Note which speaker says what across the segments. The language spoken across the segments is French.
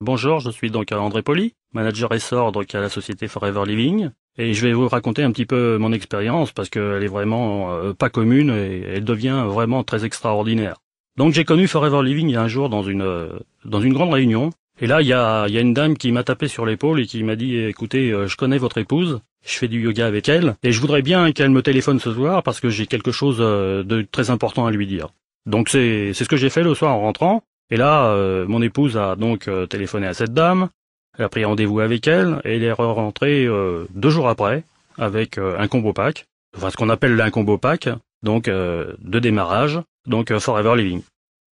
Speaker 1: Bonjour, je suis donc André Poli, manager essor donc à la société Forever Living, et je vais vous raconter un petit peu mon expérience parce qu'elle est vraiment pas commune et elle devient vraiment très extraordinaire. Donc j'ai connu Forever Living il y a un jour dans une grande réunion, et là il y a une dame qui m'a tapé sur l'épaule et qui m'a dit écoutez, je connais votre épouse, je fais du yoga avec elle, et je voudrais bien qu'elle me téléphone ce soir parce que j'ai quelque chose de très important à lui dire. Donc c'est ce que j'ai fait le soir en rentrant. Et là, mon épouse a donc téléphoné à cette dame, elle a pris rendez-vous avec elle, et elle est rentrée 2 jours après, avec un combo pack, enfin ce qu'on appelle un combo pack, donc de démarrage, donc Forever Living.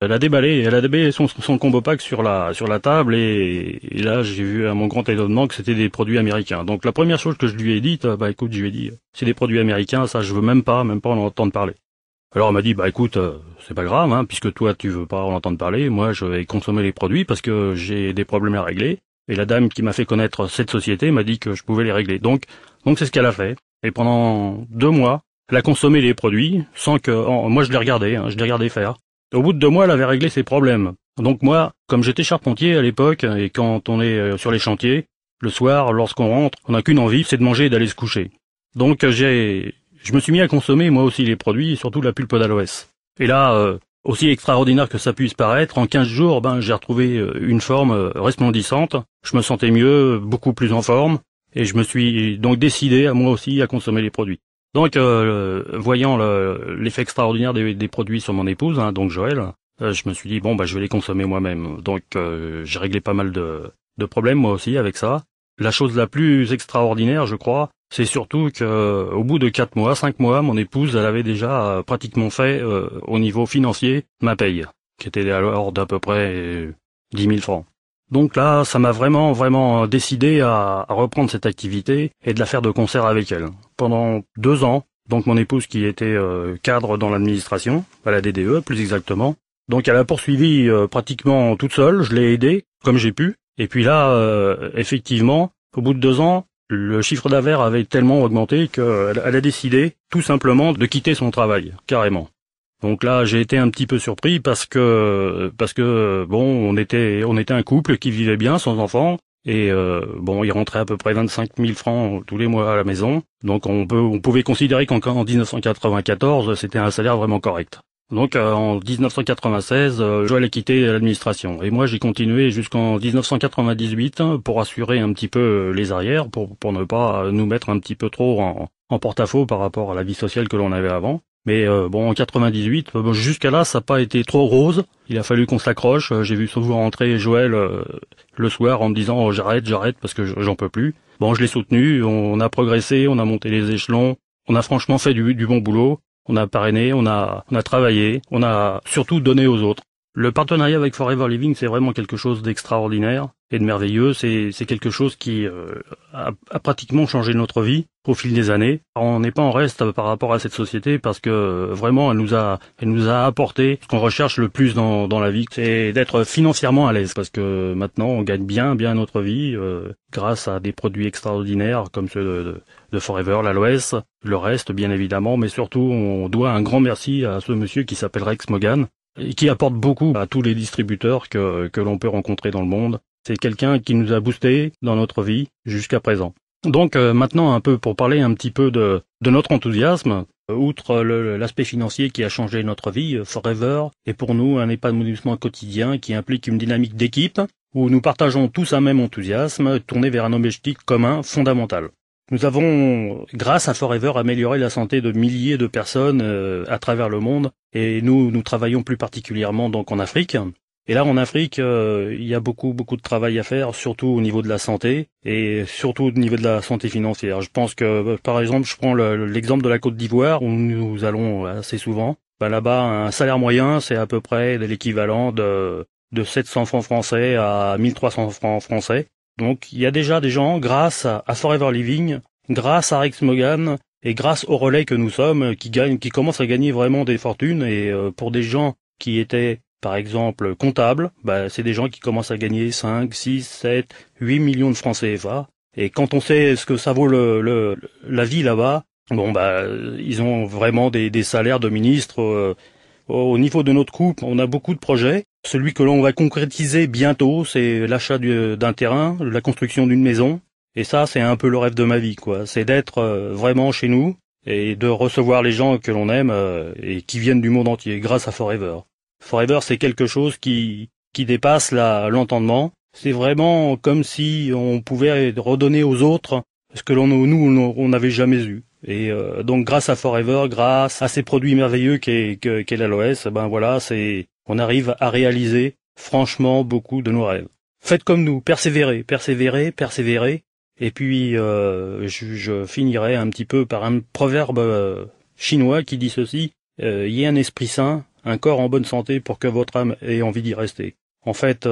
Speaker 1: Elle a déballé son combo pack sur la table, et là j'ai vu à mon grand étonnement que c'était des produits américains. Donc la première chose que je lui ai dite, bah écoute, je lui ai dit, c'est des produits américains, ça je veux même pas en entendre parler. Alors elle m'a dit, bah écoute, c'est pas grave, hein, puisque toi tu veux pas en entendre parler, moi je vais consommer les produits parce que j'ai des problèmes à régler. Et la dame qui m'a fait connaître cette société m'a dit que je pouvais les régler. Donc c'est ce qu'elle a fait. Et pendant 2 mois, elle a consommé les produits sans que, moi je l'ai regardé, je l'ai regardé faire. Au bout de 2 mois, elle avait réglé ses problèmes. Donc moi, comme j'étais charpentier à l'époque, et quand on est sur les chantiers, le soir, lorsqu'on rentre, on n'a qu'une envie, c'est de manger et d'aller se coucher. Donc je me suis mis à consommer moi aussi les produits, et surtout la pulpe d'aloès. Et là, aussi extraordinaire que ça puisse paraître, en 15 jours, j'ai retrouvé une forme resplendissante. Je me sentais mieux, beaucoup plus en forme, et je me suis donc décidé à moi aussi à consommer les produits. Donc, voyant l'effet extraordinaire des produits sur mon épouse, donc Joël, je me suis dit bon je vais les consommer moi-même. Donc j'ai réglé pas mal de problèmes moi aussi avec ça. La chose la plus extraordinaire, je crois, c'est surtout que au bout de 4 mois, 5 mois, mon épouse, elle avait déjà pratiquement fait au niveau financier ma paye, qui était alors d'à peu près 10 000 francs. Donc là, ça m'a vraiment décidé à reprendre cette activité et de la faire de concert avec elle. Pendant 2 ans, donc mon épouse qui était cadre dans l'administration, à la DDE plus exactement, donc elle a poursuivi pratiquement toute seule, je l'ai aidée comme j'ai pu. Et puis là, effectivement, au bout de 2 ans, le chiffre d'affaires avait tellement augmenté qu'elle a décidé tout simplement de quitter son travail, carrément. Donc là, j'ai été un petit peu surpris parce que bon, on était un couple qui vivait bien sans enfants. Et il rentrait à peu près 25 000 francs tous les mois à la maison. Donc on pouvait considérer qu'en 1994, c'était un salaire vraiment correct. Donc en 1996, Joël a quitté l'administration. Et moi j'ai continué jusqu'en 1998 pour assurer un petit peu les arrières, pour ne pas nous mettre un petit peu trop en porte-à-faux par rapport à la vie sociale que l'on avait avant. Mais en 98, jusqu'à là, ça n'a pas été trop rose. Il a fallu qu'on s'accroche. J'ai vu souvent rentrer Joël le soir en me disant j'arrête parce que j'en peux plus. Bon, je l'ai soutenu, on a progressé, on a monté les échelons, on a franchement fait du bon boulot. On a parrainé, on a travaillé, on a surtout donné aux autres. Le partenariat avec Forever Living, c'est vraiment quelque chose d'extraordinaire et de merveilleux. C'est quelque chose qui a pratiquement changé notre vie au fil des années. On n'est pas en reste par rapport à cette société parce que vraiment elle nous a apporté ce qu'on recherche le plus dans la vie, c'est d'être financièrement à l'aise parce que maintenant on gagne bien notre vie grâce à des produits extraordinaires comme ceux de Forever, l'aloès, le reste bien évidemment, mais surtout on doit un grand merci à ce monsieur qui s'appelle Rex Mogan et qui apporte beaucoup à tous les distributeurs que l'on peut rencontrer dans le monde. C'est quelqu'un qui nous a boosté dans notre vie jusqu'à présent. Donc maintenant un peu pour parler un petit peu de notre enthousiasme, outre l'aspect financier qui a changé notre vie, Forever est pour nous un épanouissement quotidien qui implique une dynamique d'équipe où nous partageons tous un même enthousiasme tourné vers un objectif commun fondamental. Nous avons, grâce à Forever, amélioré la santé de milliers de personnes à travers le monde et nous travaillons plus particulièrement donc en Afrique. Et là, en Afrique, il y a beaucoup de travail à faire, surtout au niveau de la santé et surtout au niveau de la santé financière. Je pense que, par exemple, je prends l'exemple de la Côte d'Ivoire où nous allons assez souvent. Là-bas, un salaire moyen, c'est à peu près l'équivalent de 700 francs français à 1300 francs français. Donc, il y a déjà des gens, grâce à Forever Living, grâce à Rex Mogan et grâce au relais que nous sommes, qui commencent à gagner vraiment des fortunes. Et pour des gens qui étaient par exemple comptable, c'est des gens qui commencent à gagner 5, 6, 7, 8 millions de francs CFA. Et quand on sait ce que ça vaut la vie là-bas, ils ont vraiment des salaires de ministres. Au niveau de notre couple, on a beaucoup de projets. Celui que l'on va concrétiser bientôt, c'est l'achat d'un terrain, la construction d'une maison. Et ça, c'est un peu le rêve de ma vie, quoi. C'est d'être vraiment chez nous et de recevoir les gens que l'on aime et qui viennent du monde entier grâce à Forever. Forever, c'est quelque chose qui dépasse l'entendement. C'est vraiment comme si on pouvait redonner aux autres ce que on n'avait jamais eu. Et donc grâce à Forever, grâce à ces produits merveilleux qu'est l'aloès, ben voilà, on arrive à réaliser franchement beaucoup de nos rêves. Faites comme nous, persévérez, persévérez, persévérez. Et puis je finirai un petit peu par un proverbe chinois qui dit ceci: ayez un esprit sain, un corps en bonne santé pour que votre âme ait envie d'y rester. En fait,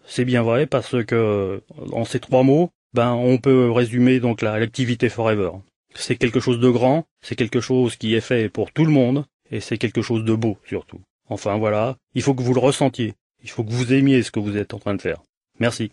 Speaker 1: c'est bien vrai parce que en ces 3 mots, ben on peut résumer donc l'activité Forever. C'est quelque chose de grand, c'est quelque chose qui est fait pour tout le monde, et c'est quelque chose de beau surtout. Enfin voilà, il faut que vous le ressentiez, il faut que vous aimiez ce que vous êtes en train de faire. Merci.